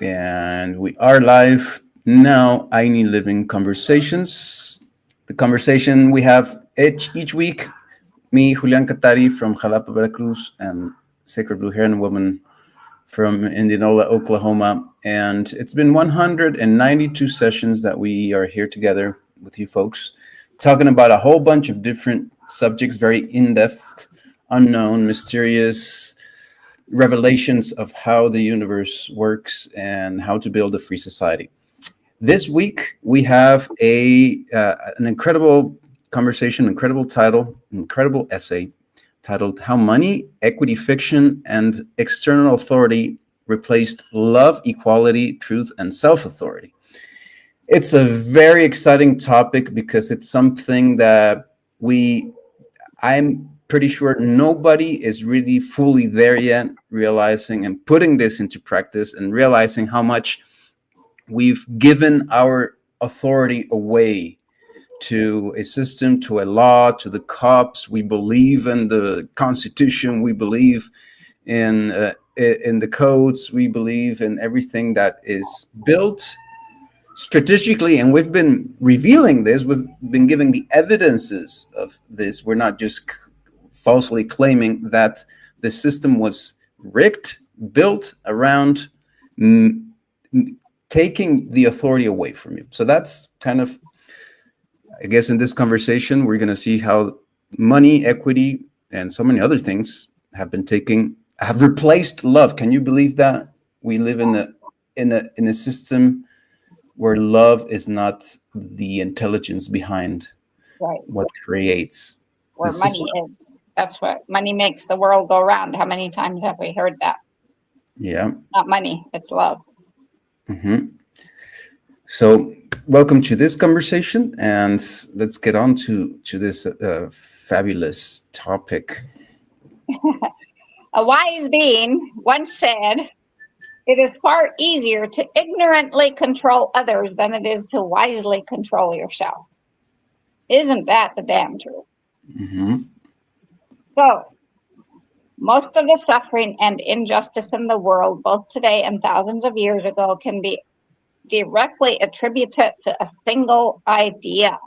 And we are live now. I Need Living Conversations. The conversation we have each week. Me, Julian Catari from Jalapa, Veracruz, and Sacred Blue Heron Woman from Indianola, Oklahoma. And it's been 192 sessions that we are here together with you folks, talking about a whole bunch of different subjects, very in depth, unknown, mysterious revelations of how the universe works and how to build a free society. This week we have an incredible conversation, incredible title, incredible essay titled "How Money, Equity, Fiction, and External Authority Replaced Love, Equality, Truth, and Self-Authority." It's a very exciting topic because it's something that I'm pretty sure nobody is really fully there yet, realizing and putting this into practice and realizing how much we've given our authority away to a system, to a law, to the cops. We believe in the Constitution. We believe in the codes. We believe in everything that is built strategically, and we've been revealing this. We've been giving the evidences of this. We're not just falsely claiming that the system was rigged, built around taking the authority away from you. So that's kind of, I guess, in this conversation, we're going to see how money, equity, and so many other things have replaced love. Can you believe that we live in a system where love is not the intelligence behind what creates where money is? That's what money makes the world go round. How many times have we heard that? Yeah. Not money, it's love. Mm-hmm. So welcome to this conversation, and let's get on to this fabulous topic. A wise being once said, "It is far easier to ignorantly control others than it is to wisely control yourself." Isn't that the damn truth? Mm-hmm. So, most of the suffering and injustice in the world, both today and thousands of years ago, can be directly attributed to a single idea.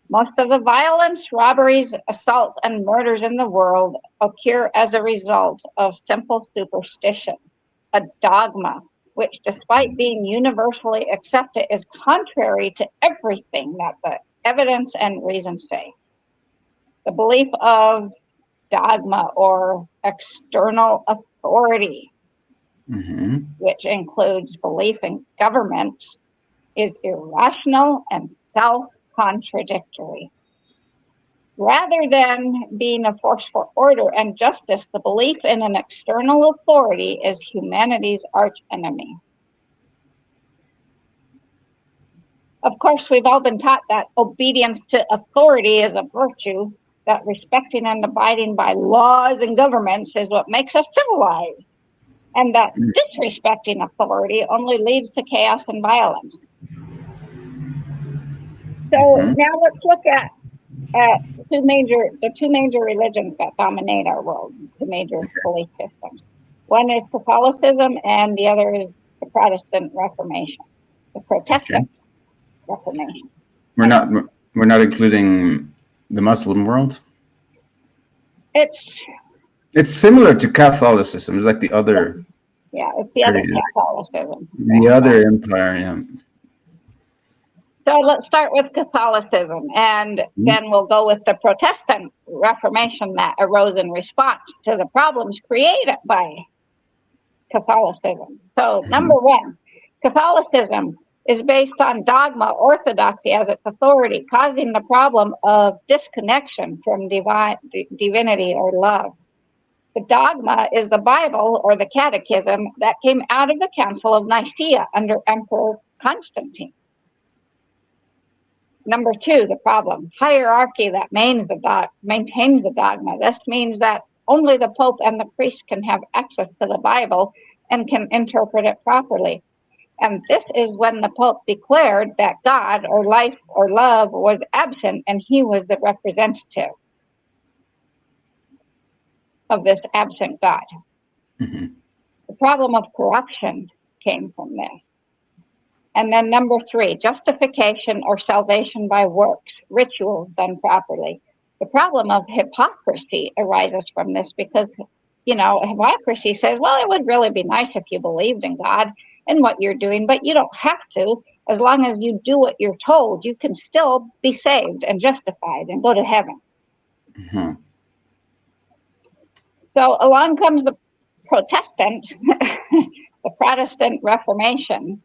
Most of the violence, robberies, assaults, and murders in the world occur as a result of simple superstition, a dogma, which, despite being universally accepted, is contrary to everything that the evidence and reason say. The belief of dogma or external authority, which includes belief in government, is irrational and self-contradictory. Rather than being a force for order and justice, the belief in an external authority is humanity's archenemy. Of course, we've all been taught that obedience to authority is a virtue, that respecting and abiding by laws and governments is what makes us civilized, and that disrespecting authority only leads to chaos and violence. So now let's look at the two major religions that dominate our world, the major belief systems. One is Catholicism, and the other is the Protestant Reformation, the Protestant Reformation. We're not including the Muslim world. It's similar to Catholicism. It's like the other. Yeah, it's the other Catholicism. The other empire, yeah. So let's start with Catholicism, and then we'll go with the Protestant Reformation that arose in response to the problems created by Catholicism. So number one, Catholicism is based on dogma, orthodoxy as its authority, causing the problem of disconnection from divinity or love. The dogma is the Bible or the Catechism that came out of the Council of Nicaea under Emperor Constantine. Number two, the problem, hierarchy that maintains the dogma. This means that only the Pope and the priest can have access to the Bible and can interpret it properly. And this is when the Pope declared that God or life or love was absent and he was the representative of this absent God. The problem of corruption. came from this. And then number 3, justification or salvation by works, rituals done properly. The problem of hypocrisy arises from this because, hypocrisy says, well, it would really be nice if you believed in God and what you're doing, but you don't have to. As long as you do what you're told, you can still be saved and justified and go to heaven. Mm-hmm. So along comes the Protestant, the Protestant Reformation.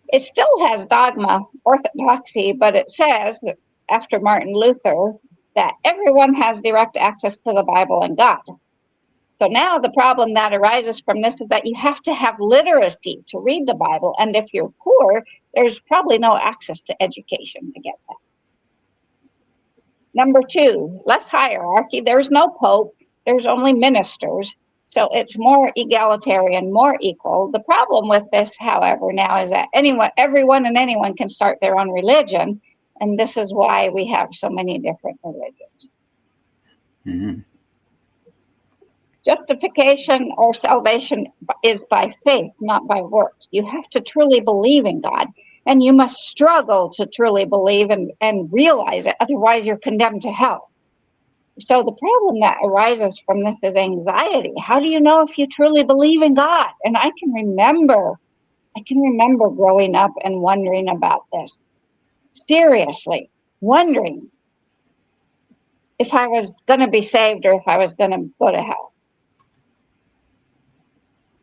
It still has dogma, orthodoxy, but it says, after Martin Luther, that everyone has direct access to the Bible and God. So now the problem that arises from this is that you have to have literacy to read the Bible. And if you're poor, there's probably no access to education to get that. Number 2, less hierarchy. There's no pope. There's only ministers. So it's more egalitarian, more equal. The problem with this, however, now is that everyone and anyone can start their own religion. And this is why we have so many different religions. Mm-hmm. Justification or salvation is by faith, not by works. You have to truly believe in God, and you must struggle to truly believe and realize it. Otherwise, you're condemned to hell. So the problem that arises from this is anxiety. How do you know if you truly believe in God? And I can remember growing up and wondering about this. Seriously, wondering if I was going to be saved or if I was going to go to hell.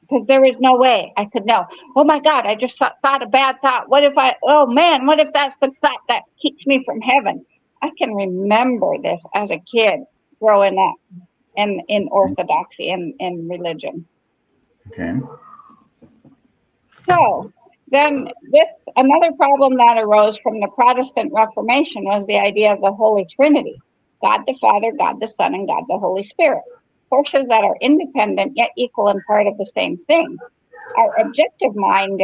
Because there is no way I could know. Oh my God, I just thought a bad thought. What if that's the thought that keeps me from heaven? I can remember this as a kid growing up in orthodoxy and in religion. Okay. So then another problem that arose from the Protestant Reformation was the idea of the Holy Trinity. God the Father, God the Son, and God the Holy Spirit. Forces that are independent yet equal and part of the same thing. Our objective mind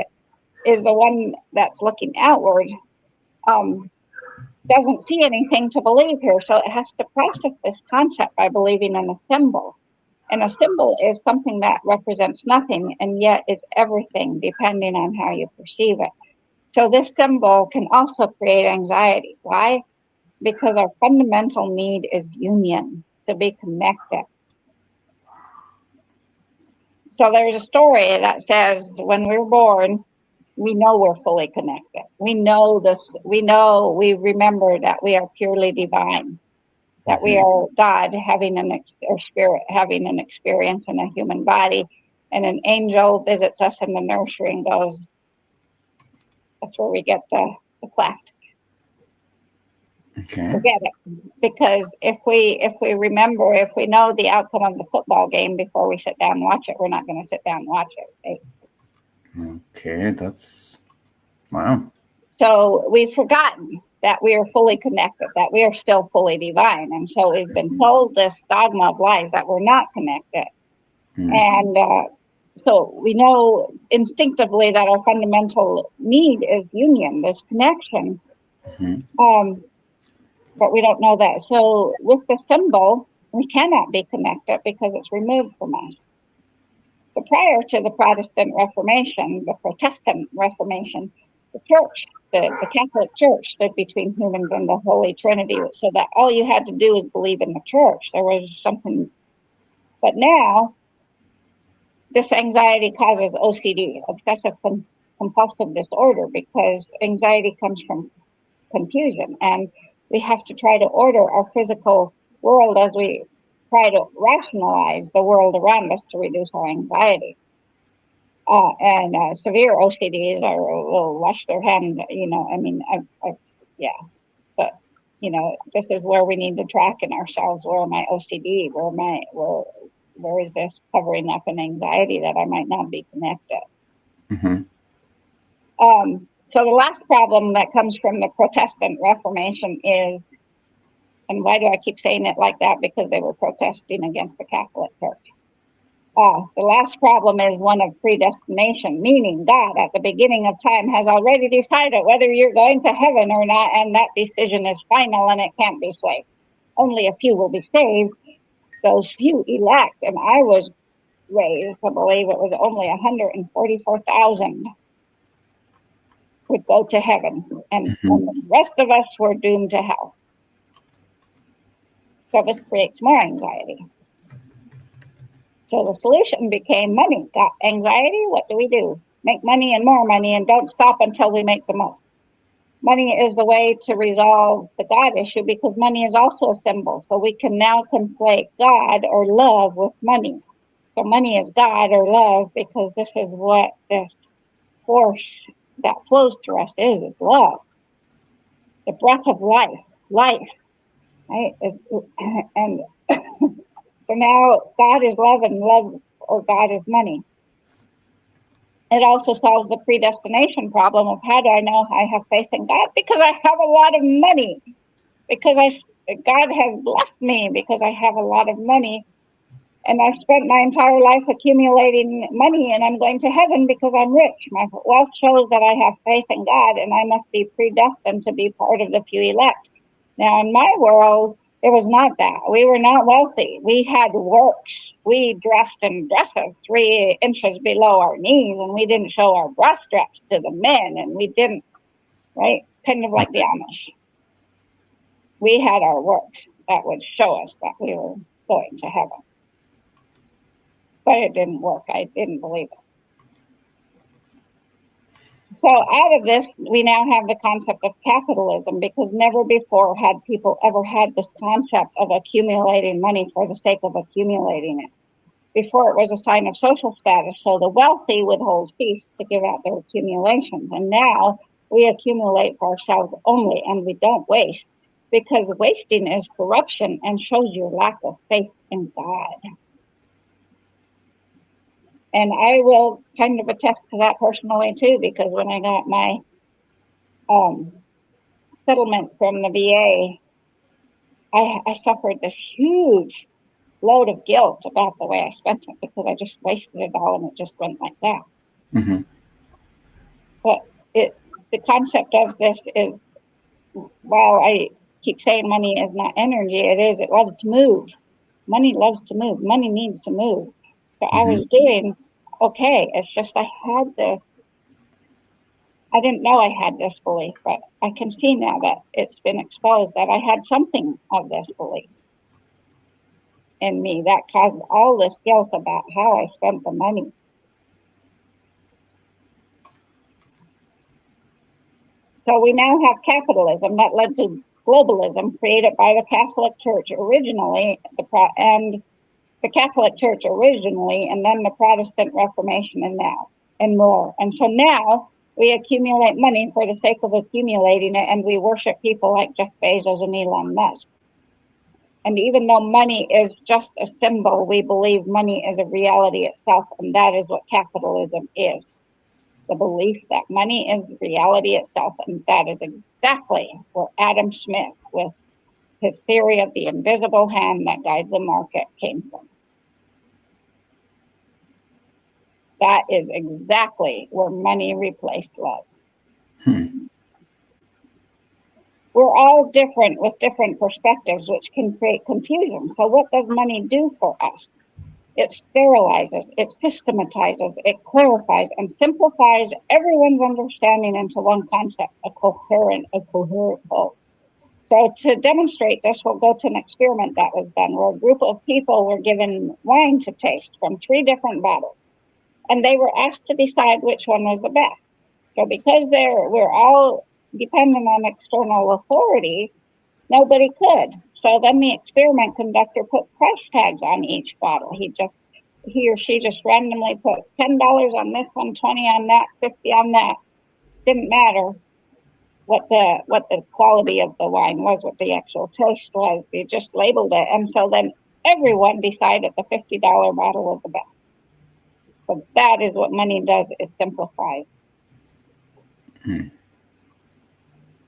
is the one that's looking outward, doesn't see anything to believe here, so it has to process this concept by believing in a symbol. And a symbol is something that represents nothing and yet is everything, depending on how you perceive it. So this symbol can also create anxiety. Why? Because our fundamental need is union, to be connected. So there's a story that says when we're born, we know we're fully connected. We know this. We remember that we are purely divine, that we are God having or spirit having an experience in a human body. And an angel visits us in the nursery and goes, that's where we get the clap. Okay. Forget it. Because if we remember, if we know the outcome of the football game before we sit down and watch it, we're not going to sit down and watch it. Right? Okay, that's wow. So we've forgotten that we are fully connected, that we are still fully divine. And so we've been told this dogma of life that we're not connected. And so we know instinctively that our fundamental need is union, this connection. But we don't know that. So with the symbol, we cannot be connected because it's removed from us. But prior to the Protestant Reformation, the Protestant Reformation, the church, the Catholic Church stood between humans and the Holy Trinity, so that all you had to do was believe in the church. There was something. But now, this anxiety causes OCD, obsessive compulsive disorder, because anxiety comes from confusion. And we have to try to order our physical world as we try to rationalize the world around us to reduce our anxiety. And severe OCDs will wash their hands, yeah. But, this is where we need to track in ourselves. Where am I OCD? Where is this covering up an anxiety that I might not be connected? So the last problem that comes from the Protestant Reformation is, and why do I keep saying it like that? Because they were protesting against the Catholic Church. The last problem is one of predestination, meaning God at the beginning of time has already decided whether you're going to heaven or not, and that decision is final and it can't be swayed. Only a few will be saved, those few elect. And I was raised to believe it was only 144,000 would go to heaven, and Hmm. the rest of us were doomed to hell. So this creates more anxiety. So the solution became money. Got anxiety? What do? Make money and more money and don't stop until we make the most. Money is the way to resolve the God issue because money is also a symbol. So we can now conflate God or love with money. So money is God or love because this is what this force that flows through us is love. The breath of life, right? And so now God is love and love or God is money. It also solves the predestination problem of how do I know I have faith in God? Because I have a lot of money. Because God has blessed me because I have a lot of money. And I've spent my entire life accumulating money and I'm going to heaven because I'm rich. My wealth shows that I have faith in God and I must be predestined to be part of the few elect. Now, in my world, it was not that. We were not wealthy. We had works. We dressed in dresses 3 inches below our knees and we didn't show our breast straps to the men and we didn't, right? Kind of like the Amish. We had our works that would show us that we were going to heaven. But it didn't work. I didn't believe it. So out of this, we now have the concept of capitalism because never before had people ever had this concept of accumulating money for the sake of accumulating it. Before it was a sign of social status, so the wealthy would hold feasts to give out their accumulations. And now we accumulate for ourselves only and we don't waste because wasting is corruption and shows your lack of faith in God. And I will kind of attest to that personally too, because when I got my um, settlement from the VA, I suffered this huge load of guilt about the way I spent it because I just wasted it all and it just went like that. Hmm. But the concept of this is, while I keep saying money is not energy, it is. It loves to move. Money loves to move. Money needs to move. So I Hmm. was doing okay. It's just I had this. I didn't know I had this belief, but I can see now that it's been exposed that I had something of this belief in me that caused all this guilt about how I spent the money. So we now have capitalism that led to globalism created by the Catholic Church originally, and the Catholic Church originally, and then the Protestant Reformation and now, and more. And so now we accumulate money for the sake of accumulating it, and we worship people like Jeff Bezos and Elon Musk. And even though money is just a symbol, we believe money is a reality itself, and that is what capitalism is. The belief that money is reality itself, and that is exactly where Adam Smith, with his theory of the invisible hand that guides the market, came from. That is exactly where money replaced love. Hmm. We're all different with different perspectives, which can create confusion. So, what does money do for us? It sterilizes, it systematizes, it clarifies, and simplifies everyone's understanding into one concept, a coherent whole. So, to demonstrate this, we'll go to an experiment that was done where a group of people were given wine to taste from 3 different bottles, and they were asked to decide which one was the best. So because we're all dependent on external authority, nobody could. So then the experiment conductor put price tags on each bottle. He or she just randomly put $10 on this one, 20 on that, 50 on that. Didn't matter what the quality of the wine was, what the actual taste was. They just labeled it, and so then everyone decided the $50 bottle was the best. So that is what money does. It simplifies. Hmm.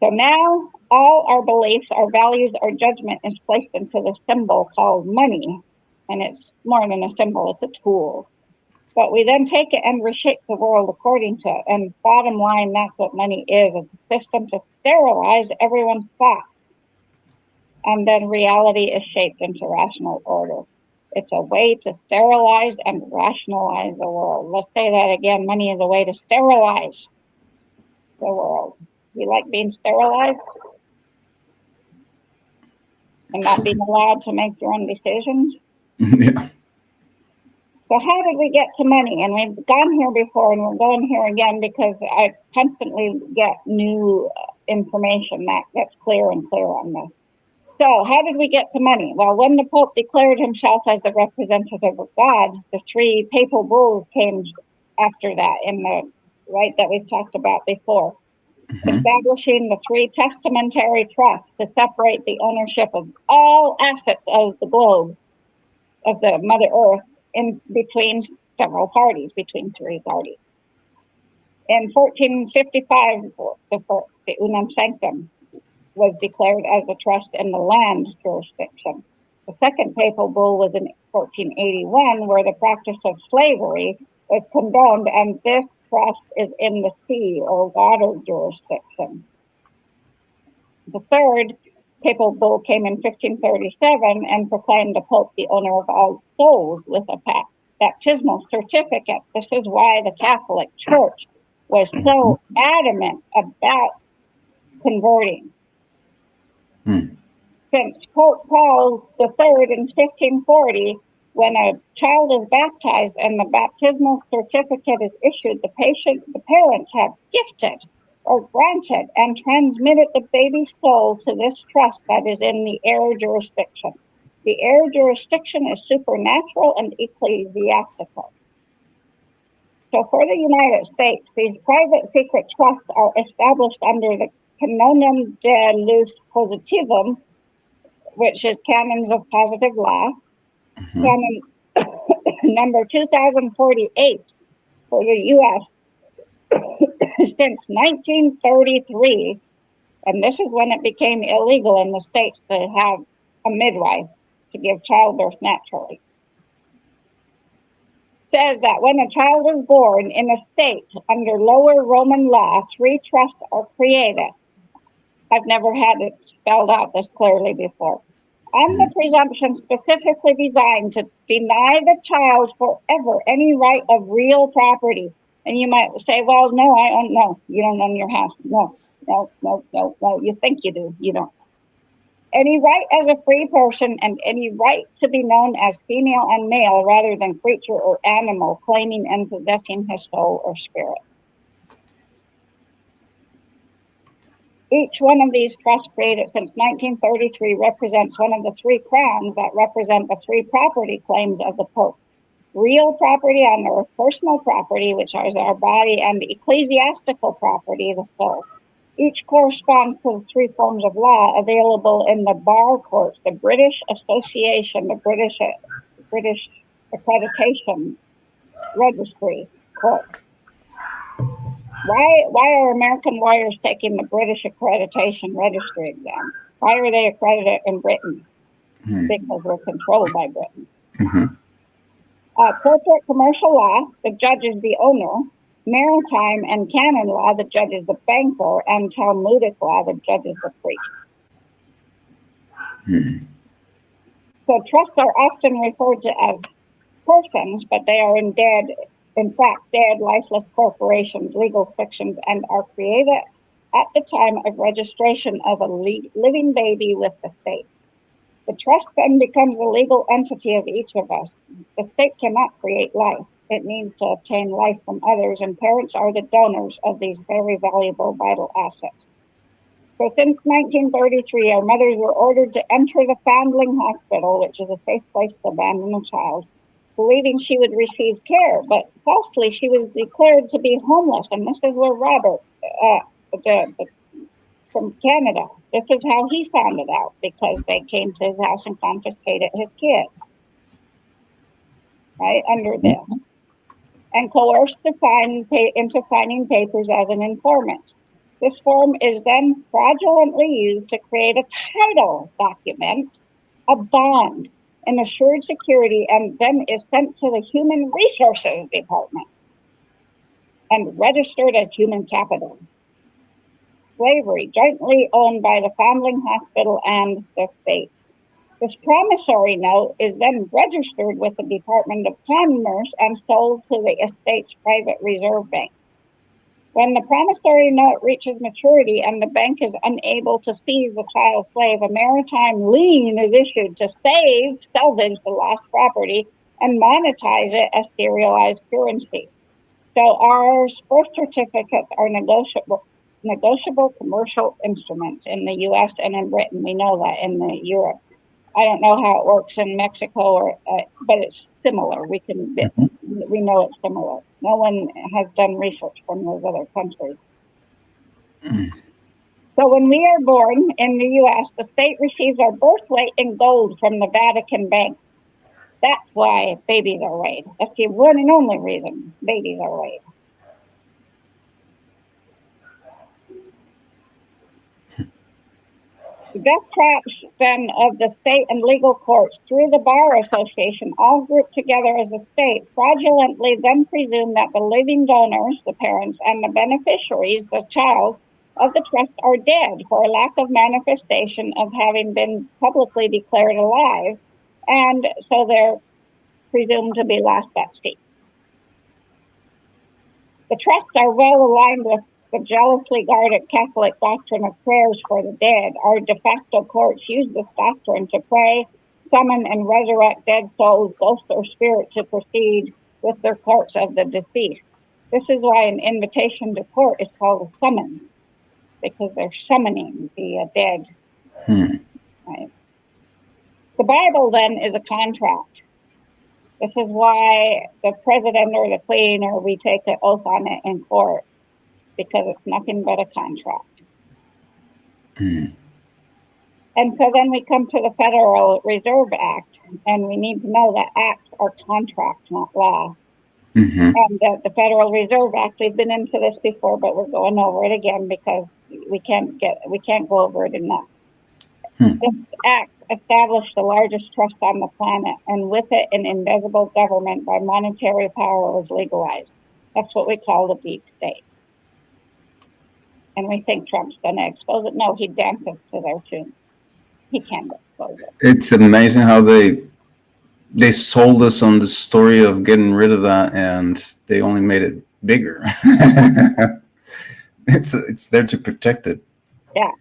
So now all our beliefs, our values, our judgment is placed into the symbol called money. And it's more than a symbol, it's a tool. But we then take it and reshape the world according to it. And bottom line, that's what money is a system to sterilize everyone's thoughts. And then reality is shaped into rational order. It's a way to sterilize and rationalize the world. Let's say that again. Money is a way to sterilize the world. You like being sterilized and not being allowed to make your own decisions? Yeah. So how did we get to money? And we've gone here before, and we're going here again because I constantly get new information that gets clearer and clearer on this. So how did we get to money? Well, when the Pope declared himself as the representative of God, the three papal bulls came after that in the right that we've talked about before, establishing the three testamentary trusts to separate the ownership of all assets of the globe, of the Mother Earth, in between several parties, between three parties. In 1455, the Unam Sanctum was declared as a trust in the land jurisdiction. The second papal bull was in 1481, where the practice of slavery was condoned, and this trust is in the sea or water jurisdiction. The third papal bull came in 1537 and proclaimed the Pope the owner of all souls with a baptismal certificate. This is why the Catholic Church was so adamant about converting. Since Pope Paul III in 1540, when a child is baptized and the baptismal certificate is issued, the parents have gifted or granted and transmitted the baby's soul to this trust that is in the air jurisdiction. The air jurisdiction is supernatural and ecclesiastical. So for the United States, these private secret trusts are established under the Canonum de Lus Positivum, which is Canons of Positive Law, Canon number 2048 for the U.S. since 1933, and this is when it became illegal in the states to have a midwife to give childbirth naturally. Says that when a child is born in a state under lower Roman law, three trusts are created. I've never had it spelled out this clearly before. On the presumption specifically designed to deny the child forever any right of real property. And you might say, well, no, I don't know. You don't own your house. No. You think you do. You don't. Any right as a free person and any right to be known as female and male rather than creature or animal, claiming and possessing his soul or spirit. Each one of these trusts created since 1933 represents one of the three crowns that represent the three property claims of the Pope. Real property on earth, personal property, which is our body, and ecclesiastical property, the soul. Each corresponds to the three forms of law available in the bar courts, the British Association, the British Accreditation Registry courts. Why are American lawyers taking the British Accreditation Registry exam? Why are they accredited in Britain? Because we're controlled by Britain. Corporate commercial law, the judge is the owner. Maritime and canon law, the judge is the banker. And Talmudic law, the judge is the priest. So trusts are often referred to as persons, but they are in fact, dead, lifeless corporations, legal fictions, and are created at the time of registration of a living baby with the state. The trust then becomes the legal entity of each of us. The state cannot create life. It needs to obtain life from others, and parents are the donors of these very valuable vital assets. So since 1933, our mothers were ordered to enter the foundling hospital, which is a safe place to abandon a child, believing she would receive care, but falsely she was declared to be homeless. And this is where Robert, from Canada, this is how he found it out, because they came to his house and confiscated his kid, right, under this, and coerced into signing papers as an informant. This form is then fraudulently used to create a title document, a bond, an assured security, and then is sent to the Human Resources Department and registered as human capital. Slavery, jointly owned by the foundling hospital and the state. This promissory note is then registered with the Department of Commerce and sold to the estate's private reserve bank. When the promissory note reaches maturity and the bank is unable to seize the child slave, a maritime lien is issued to salvage the lost property and monetize it as serialized currency. So our birth certificates are negotiable commercial instruments in the U.S. and in Britain. We know that in the Europe. I don't know how it works in Mexico, but it's similar. We know it's similar. No one has done research from those other countries. So when we are born in the U.S., the state receives our birth weight in gold from the Vatican Bank. That's why babies are weighed. That's the one and only reason babies are weighed. The death traps then of the state and legal courts through the Bar Association, all grouped together as a state, fraudulently then presume that the living donors, the parents, and the beneficiaries, the child, of the trust are dead for a lack of manifestation of having been publicly declared alive, and so they're presumed to be lost at sea. The trusts are well aligned with the jealously guarded Catholic doctrine of prayers for the dead. Our de facto courts use this doctrine to pray, summon, and resurrect dead souls, ghosts, or spirits to proceed with their courts of the deceased. This is why an invitation to court is called a summons, because they're summoning the dead. Right? The Bible then is a contract. This is why the president or the queen or we take an oath on it in court, because it's nothing but a contract. And so then we come to the Federal Reserve Act, and we need to know that acts are contracts, not law. And the Federal Reserve Act, we've been into this before, but we're going over it again because we can't go over it enough. This act established the largest trust on the planet, and with it, an invisible government by monetary power was legalized. That's what we call the deep state. And we think Trump's going to expose it. No, he dances to their tune. He can't expose it. It's amazing how they sold us on the story of getting rid of that, and they only made it bigger. It's there to protect it. Yeah.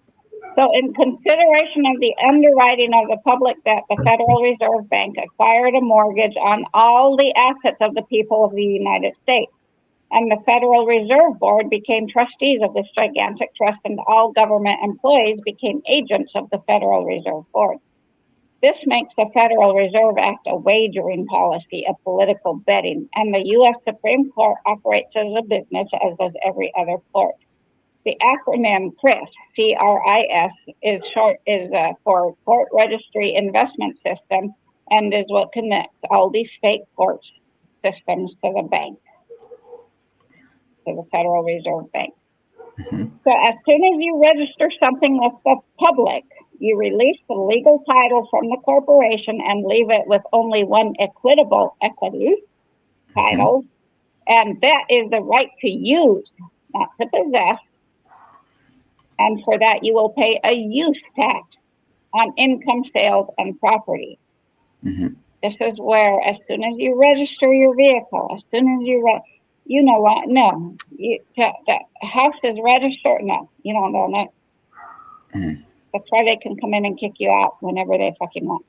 So in consideration of the underwriting of the public debt, the Federal Reserve Bank acquired a mortgage on all the assets of the people of the United States. And the Federal Reserve Board became trustees of this gigantic trust, and all government employees became agents of the Federal Reserve Board. This makes the Federal Reserve Act a wagering policy, a political betting, and the U.S. Supreme Court operates as a business, as does every other court. The acronym CRIS, C-R-I-S, is for Court Registry Investment System, and is what connects all these state court systems to the bank, to the Federal Reserve Bank. So as soon as you register something with the public, you release the legal title from the corporation and leave it with only one equitable equity title, and that is the right to use, not to possess. And for that, you will pay a use tax on income, sales, and property. This is where, as soon as you register your vehicle, as soon as you know what? No, the house is registered. No, you don't own it. That's why they can come in and kick you out whenever they fucking want.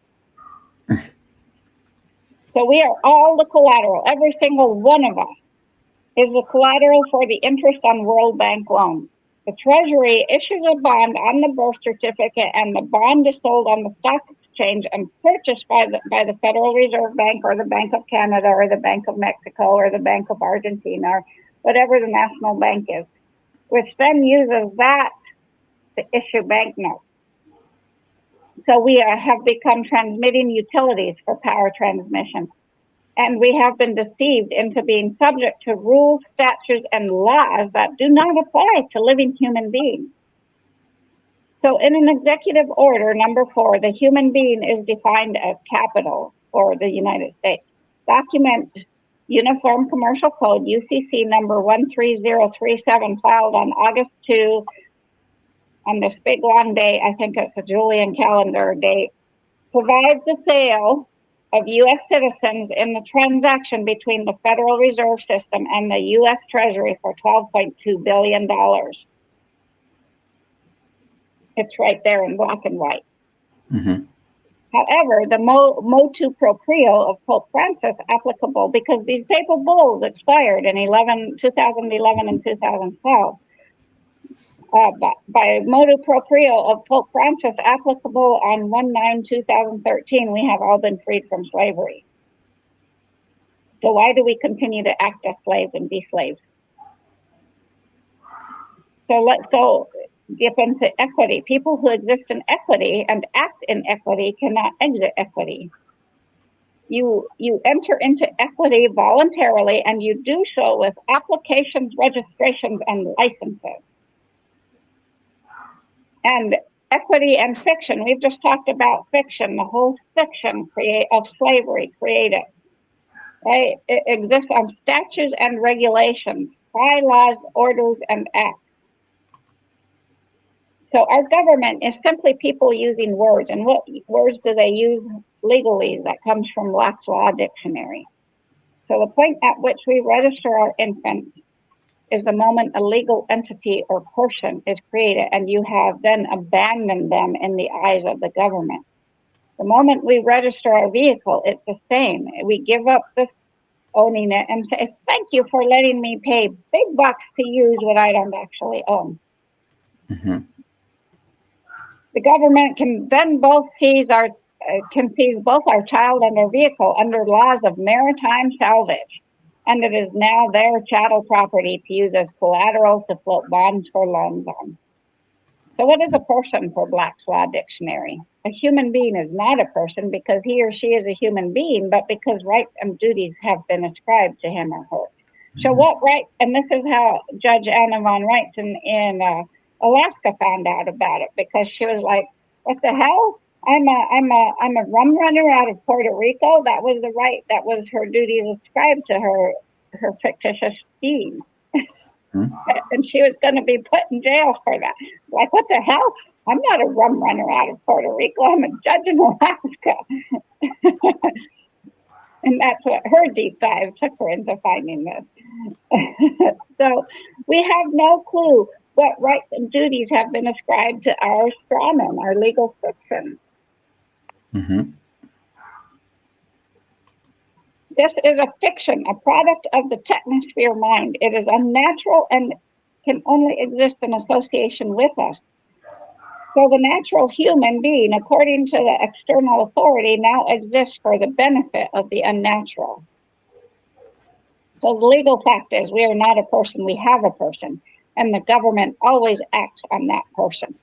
So we are all the collateral. Every single one of us is the collateral for the interest on World Bank loans. The Treasury issues a bond on the birth certificate, and the bond is sold on the stock exchange and purchased by the Federal Reserve Bank or the Bank of Canada or the Bank of Mexico or the Bank of Argentina or whatever the national bank is, which then uses that to issue banknotes. So we have become transmitting utilities for power transmission. And we have been deceived into being subject to rules, statutes, and laws that do not apply to living human beings. So in an executive order, number 4, the human being is defined as capital for the United States. Document Uniform Commercial Code, UCC number 13037, filed on August 2, on this big long day. I think it's a Julian calendar date. provides the sale of U.S. citizens in the transaction between the Federal Reserve System and the U.S. Treasury for $12.2 billion. It's right there in black and white. Mm-hmm. However, the motu proprio of Pope Francis applicable because these papal bulls expired in 2011 and 2012. By motu proprio of Pope Francis applicable on 1/9/2013, we have all been freed from slavery. So why do we continue to act as slaves and be slaves? So let's go dip into equity. People who exist in equity and act in equity cannot exit equity. You enter into equity voluntarily, and you do so with applications, registrations, and licenses. And equity and fiction, we've just talked about fiction, the whole fiction of slavery created. Right? It exists on statutes and regulations, bylaws, orders, and acts. So our government is simply people using words. And what words do they use? Legalese. That comes from Black's Law Dictionary. So the point at which we register our infants is the moment a legal entity or person is created and you have then abandoned them in the eyes of the government. The moment we register our vehicle, it's the same. We give up this owning it and say, thank you for letting me pay big bucks to use what I don't actually own. Mm-hmm. The government can then seize both our child and our vehicle under laws of maritime salvage, and it is now their chattel property to use as collateral to float bonds for loans on. So what is a person for Black's Law Dictionary? A human being is not a person because he or she is a human being, but because rights and duties have been ascribed to him or her. So what rights, and this is how Judge Anna von Reitz in Alaska found out about it, because she was like, what the hell? I'm a rum runner out of Puerto Rico. That was the right, that was her duties ascribed to her fictitious deed. Mm-hmm. And she was going to be put in jail for that. Like, what the hell? I'm not a rum runner out of Puerto Rico. I'm a judge in Alaska. And that's what her deep dive took her into finding this. So we have no clue what rights and duties have been ascribed to our strawmen, our legal fiction. Mm-hmm. This is a fiction, a product of the technosphere mind. It is unnatural and can only exist in association with us. So the natural human being, according to the external authority, now exists for the benefit of the unnatural. So the legal fact is we are not a person, we have a person, and the government always acts on that person.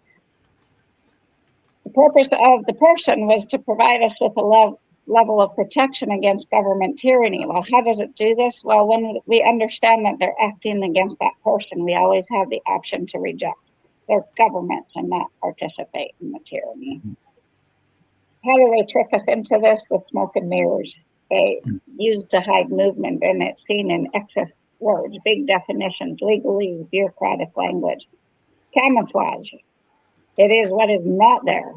The purpose of the person was to provide us with a level of protection against government tyranny. Well, how does it do this? Well, when we understand that they're acting against that person, we always have the option to reject their government and not participate in the tyranny. How do they trick us into this? With smoke and mirrors. They use to hide movement, and it's seen in excess words, big definitions, legalese, bureaucratic language, camouflage. It is what is not there.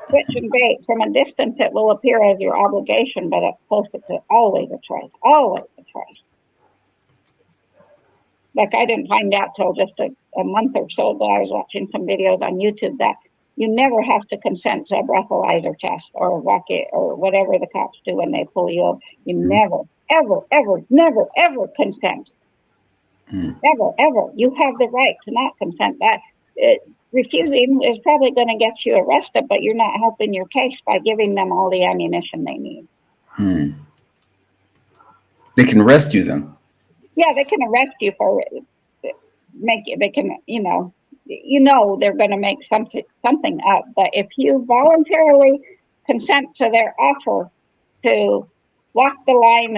Switch and bait. From a distance, it will appear as your obligation, but up close, it's always a choice. Always a choice. Like, I didn't find out till just a month or so ago. I was watching some videos on YouTube that you never have to consent to a breathalyzer test or rocket or whatever the cops do when they pull you over. You never, ever, ever, never, ever consent. Ever, ever. You have the right to not consent. Refusing is probably going to get you arrested, but you're not helping your case by giving them all the ammunition they need. They can arrest you then? Yeah, they can arrest you for they can, they're going to make something up. But if you voluntarily consent to their offer to walk the line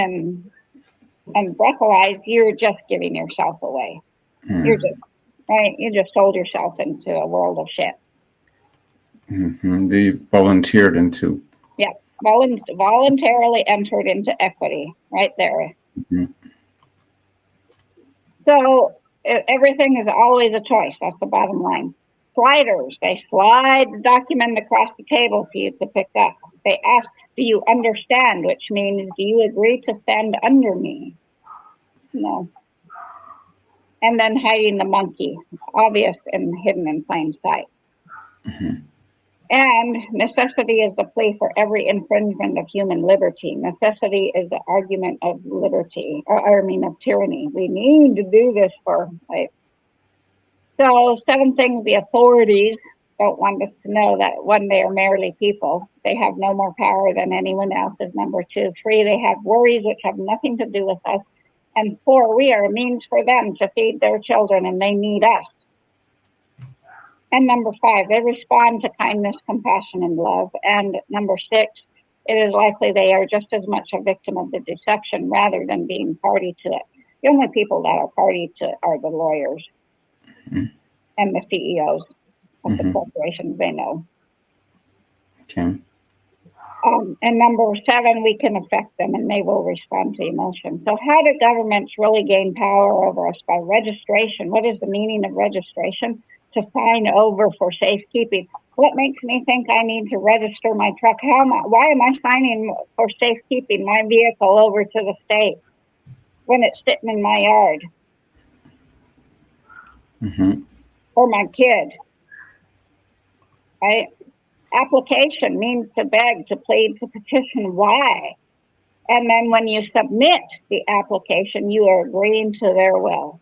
and breathalyze, you're just giving yourself away. You're just, right? You just sold yourself into a world of shit. Mm-hmm. They volunteered into. Yeah, voluntarily entered into equity right there. Mm-hmm. So everything is always a choice. That's the bottom line. Sliders, they slide the document across the table for you to pick up. They ask, do you understand? Which means, do you agree to stand under me? No. And then hiding the monkey, obvious and hidden in plain sight. And necessity is the plea for every infringement of human liberty. Necessity is the argument of liberty, of tyranny. We need to do this for, right? So 7 things the authorities don't want us to know: that 1, they are merely people. They have no more power than anyone else, is number 2. 3, they have worries which have nothing to do with us. And 4, we are a means for them to feed their children, and they need us. And number 5, they respond to kindness, compassion, and love. And number 6, it is likely they are just as much a victim of the deception rather than being party to it. The only people that are party to it are the lawyers and the CEOs of the corporations they know. Okay. And number 7, we can affect them and they will respond to emotion. So how do governments really gain power over us? By registration. What is the meaning of registration? To sign over for safekeeping. What makes me think I need to register my truck? Why am I signing for safekeeping my vehicle over to the state when it's sitting in my yard? Or my kid, right? Application means to beg, to plead, to petition. Why? And then when you submit the application, you are agreeing to their will.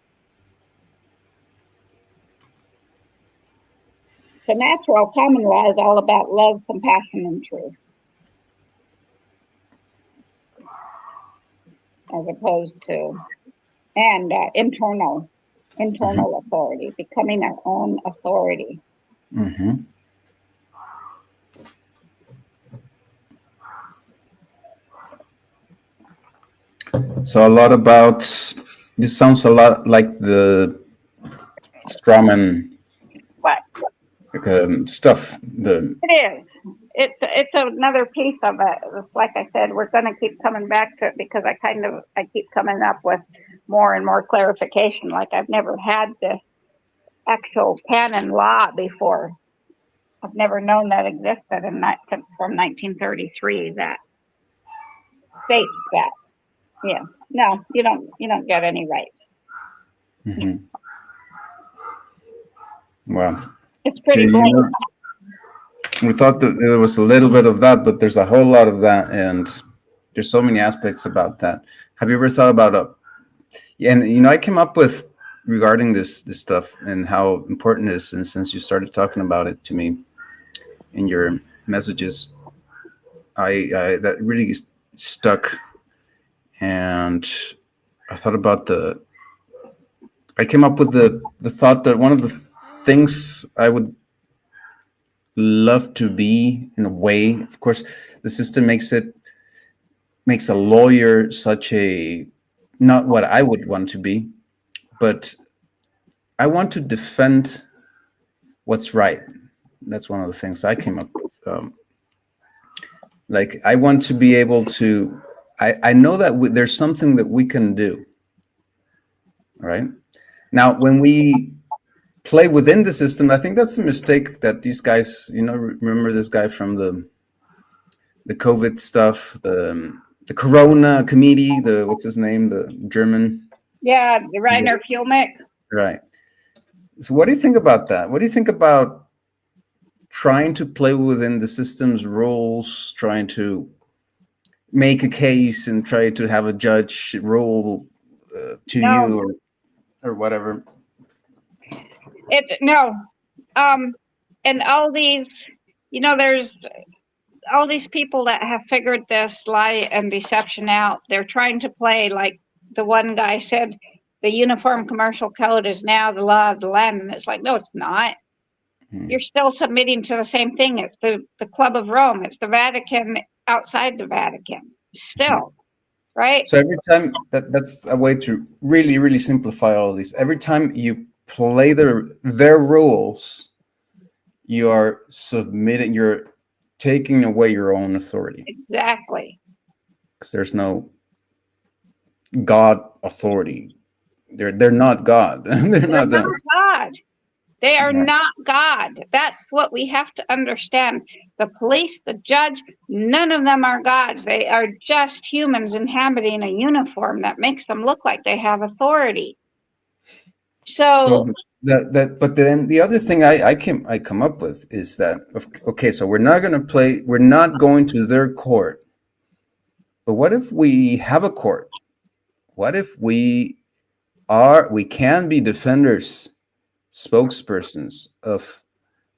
The natural common law is all about love, compassion, and truth, as opposed to, and internal authority, becoming our own authority. So a lot about, this sounds a lot like the strawman stuff. It is. It's another piece of it. Like I said, we're going to keep coming back to it because I keep coming up with more and more clarification. Like I've never had this actual canon law before. I've never known that existed, and that from 1933 that states that. Yeah, no, you don't get any rights. Wow. It's pretty blatant. We thought that there was a little bit of that, but there's a whole lot of that, and there's so many aspects about that. Have you ever thought about and I came up with regarding this stuff and how important it is, and since you started talking about it to me in your messages, I that really stuck, and I thought about I came up with the thought that one of the things I would love to be, in a way, of course, the system makes a lawyer such a, not what I would want to be, but I want to defend what's right. That's one of the things I came up with. Like I want to be able to, I know that there's something that we can do, right? Now, when we play within the system, I think that's a mistake that these guys, remember this guy from the COVID stuff, the Corona committee, what's his name, the German? Yeah, the Rainer Fuelmick. Right. So what do you think about that? What do you think about trying to play within the system's rules, trying to make a case and try to have a judge rule to you or whatever? And all these, there's all these people that have figured this lie and deception out. They're trying to play like the one guy said, the Uniform Commercial Code is now the law of the land. And it's like, no, it's not. You're still submitting to the same thing. It's the Club of Rome. It's the Vatican outside the Vatican. Still, right? So every time, that's a way to really, really simplify all of these. Every time you play their rules, you are submitting, you're taking away your own authority. Exactly. Because there's no God authority. They're not God. They're not God. They are Yeah. not God. That's what we have to understand. The police, the judge, none of them are gods. They are just humans inhabiting a uniform that makes them look like they have authority. So So but then the other thing I come up with is that, okay, so we're not going to their court, but what if we have a court? What if we can be defenders, spokespersons of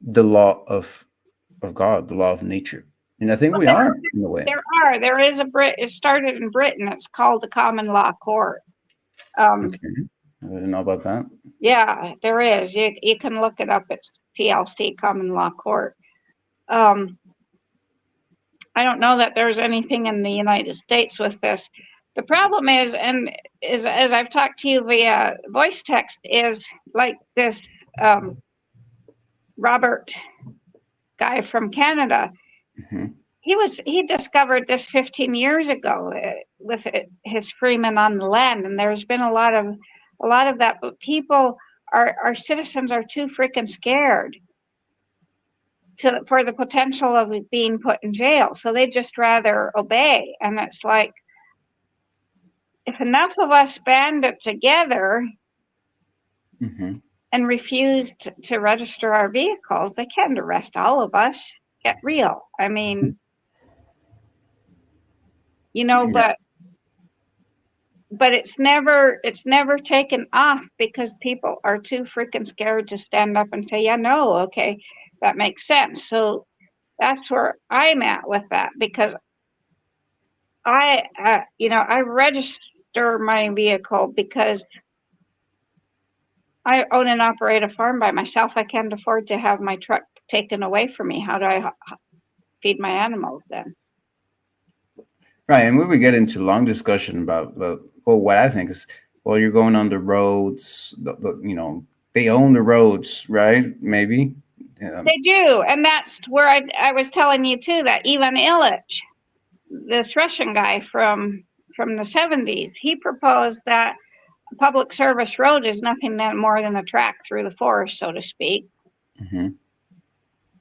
the law of God, the law of nature? And I think we are in a way. there is a Brit. It started in Britain. It's called the common law court. Okay, I didn't know about that. Yeah, there is. You can look it up. It's PLC common law court. Um, I don't know that there's anything in the United States with this. The problem is, and is as I've talked to you via voice text, is like this Robert guy from Canada. Hmm. He discovered this 15 years ago with his Freeman on the land, and there's been a lot of that. But people, our citizens, are too freaking scared for the potential of being put in jail, so they just rather obey. And it's like, if enough of us banded together Hmm. and refused to register our vehicles, they can't arrest all of us. Get real. I mean, Yeah. but it's never taken off because people are too freaking scared to stand up and say, yeah, no, okay, that makes sense. So that's where I'm at with that, because I register my vehicle because I own and operate a farm by myself. I can't afford to have my truck taken away from me. How do I feed my animals then? Right, and we would get into long discussion about, well, what I think is, well, you're going on the roads, they own the roads, right? Maybe. Yeah. They do, and that's where I was telling you too, that Ivan Illich, this Russian guy from the 70s, he proposed that a public service road is nothing more than a track through the forest, so to speak. Hmm.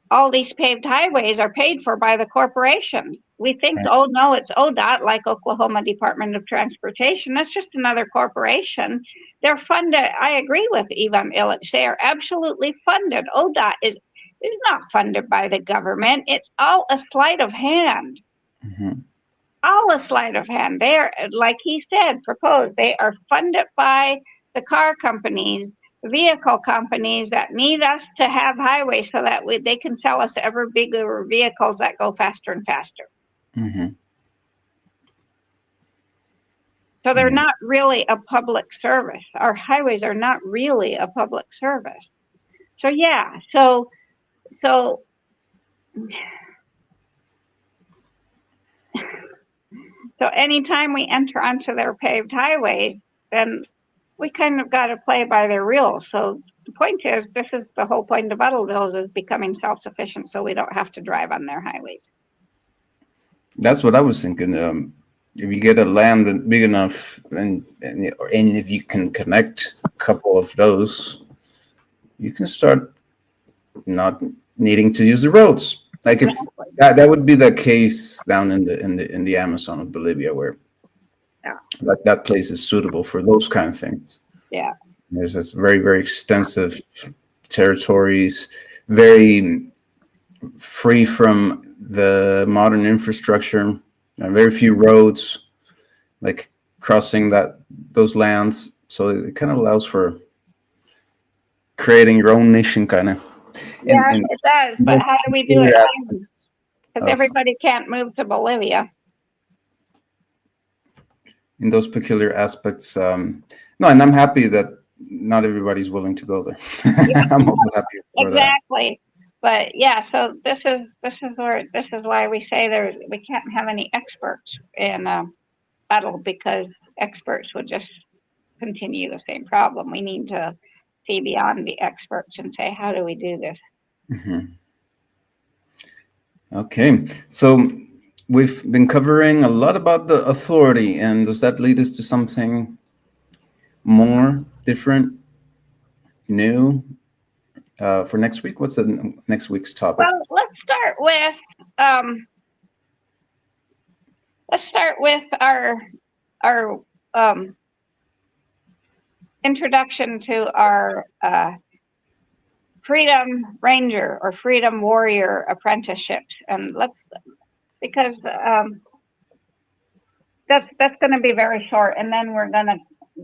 All these paved highways are paid for by the corporation. We think, Right. oh no, it's ODOT, like Oklahoma Department of Transportation. That's just another corporation. They're funded. I agree with Ivan Illich. They are absolutely funded. ODOT is not funded by the government. It's all a sleight of hand. Hmm. All a sleight of hand. They are, like he said, proposed. They are funded by the car companies, the vehicle companies that need us to have highways so that they can sell us ever bigger vehicles that go faster and faster. Hmm. So they're Yeah. not really a public service. Our highways are not really a public service. So yeah, so anytime we enter onto their paved highways, then we kind of got to play by their rules. So the point is, this is the whole point of Buttleville, is becoming self-sufficient so we don't have to drive on their highways. That's what I was thinking. If you get a land big enough, and if you can connect a couple of those, you can start not needing to use the roads. Like, if Exactly. that would be the case down in the Amazon of Bolivia, where Yeah. that place is suitable for those kind of things. Yeah. There's this very, very extensive territories, very free from the modern infrastructure, very few roads, like crossing those lands. So it kind of allows for creating your own nation, kind of. Yeah, And it does. But those how do we do peculiar it? aspects Because of everybody can't move to Bolivia. in those peculiar aspects. No, and I'm happy that not everybody's willing to go there. Yeah, I'm also happy for that. exactly. But yeah, so this is why we say we can't have any experts in battle, because experts would just continue the same problem. We need to see beyond the experts and say, how do we do this? Mhm. Okay, so we've been covering a lot about the authority, and does that lead us to something more different, new? for next week? What's the next week's topic? Well, let's start with our introduction to our Freedom Ranger or Freedom Warrior apprenticeships, and because that's going to be very short, and then we're going to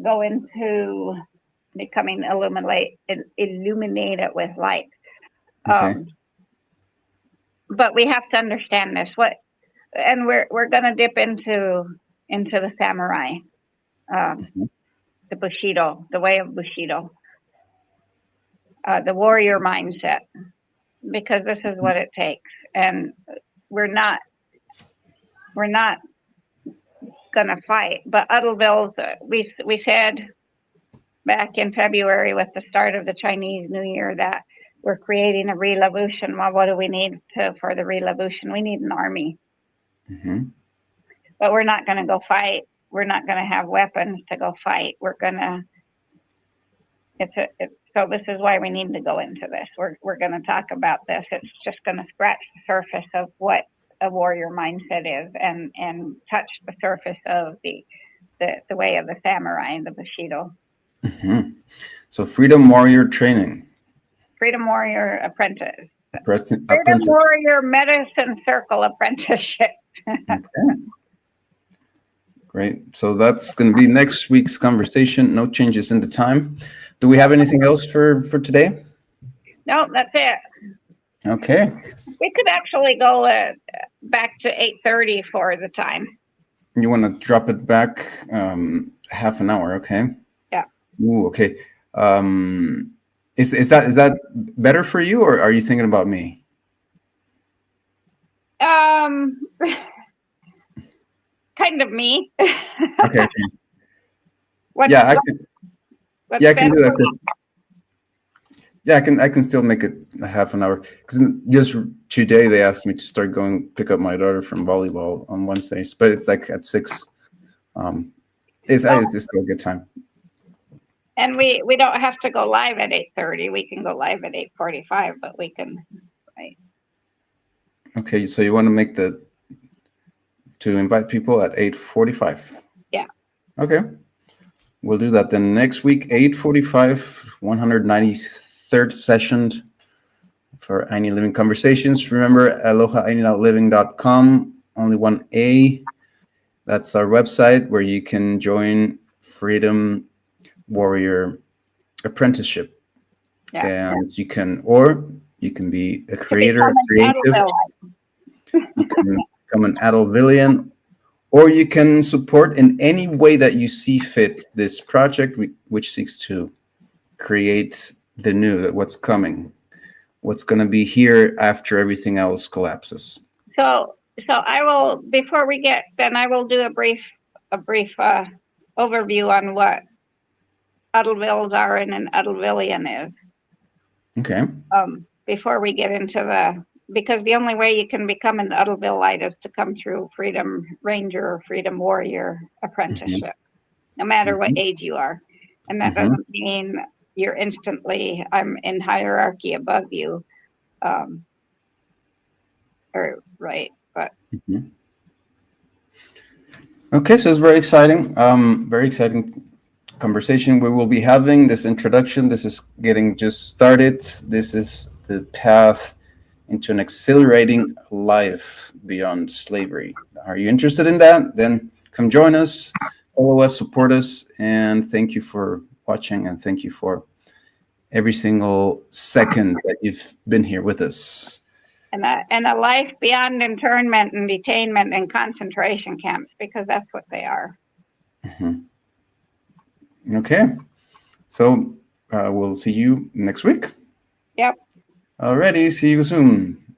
go into becoming illuminated with light. Okay. But we have to understand this. And we're going to dip into the samurai, the Bushido, the way of Bushido, the warrior mindset, because this is what it takes. And we're not going to fight. But Udalville's, we said back in February with the start of the Chinese New Year that we're creating a revolution. Well, what do we need for the revolution? We need an army. Mm-hmm. But we're not going to go fight. We're not going to have weapons to go fight. We're going to. So this is why we need to go into this. We're going to talk about this. It's just going to scratch the surface of what a warrior mindset is, and touch the surface of the way of the samurai and the Bushido. Mm-hmm. So Freedom Warrior training. Freedom Warrior apprentice. Freedom Warrior Medicine Circle apprenticeship. Okay. Great. So that's going to be next week's conversation. No changes in the time. Do we have anything else for today? No, that's it. Okay. We could actually go back to 8:30 for the time. You want to drop it back half an hour, okay? Yeah. Ooh, okay. Is that better for you, or are you thinking about me? Kind of me. Okay. I can do that. Yeah, I can still make it a half an hour, because just today they asked me to start going pick up my daughter from volleyball on Wednesdays, but it's like at 6. It's still a good time. And we don't have to go live at 8:30. We can go live at 8:45, but we can. Right. Okay, so you want to invite people at 8:45? Yeah. Okay. We'll do that then next week, 8:45, 193rd session for I Need Living Conversations. Remember, alohaininotliving.com, only one A. That's our website where you can join Freedom Warrior Apprenticeship. Yeah. And you can be a creator, creative. You can become an Adulvillian, or you can support in any way that you see fit this project, which seeks to create the new, what's coming, what's going to be here after everything else collapses. So I will, before we get, then I will do a brief overview on what Udalvilles are and an Adulvillian is. Okay. Before we get into because the only way you can become an Udalvillite is to come through Freedom Ranger or Freedom Warrior apprenticeship, no matter what age you are. And that doesn't mean you're instantly, I'm in hierarchy above you. Okay, so it's very exciting conversation we will be having. This introduction, this is getting just started. This is the path into an exhilarating life beyond slavery. Are you interested in that? Then come join us, follow us, support us, and thank you for watching, and thank you for every single second that you've been here with us. And a life beyond internment and detainment and concentration camps, because that's what they are. Okay, so we'll see you next week. Yep. Alrighty, see you soon.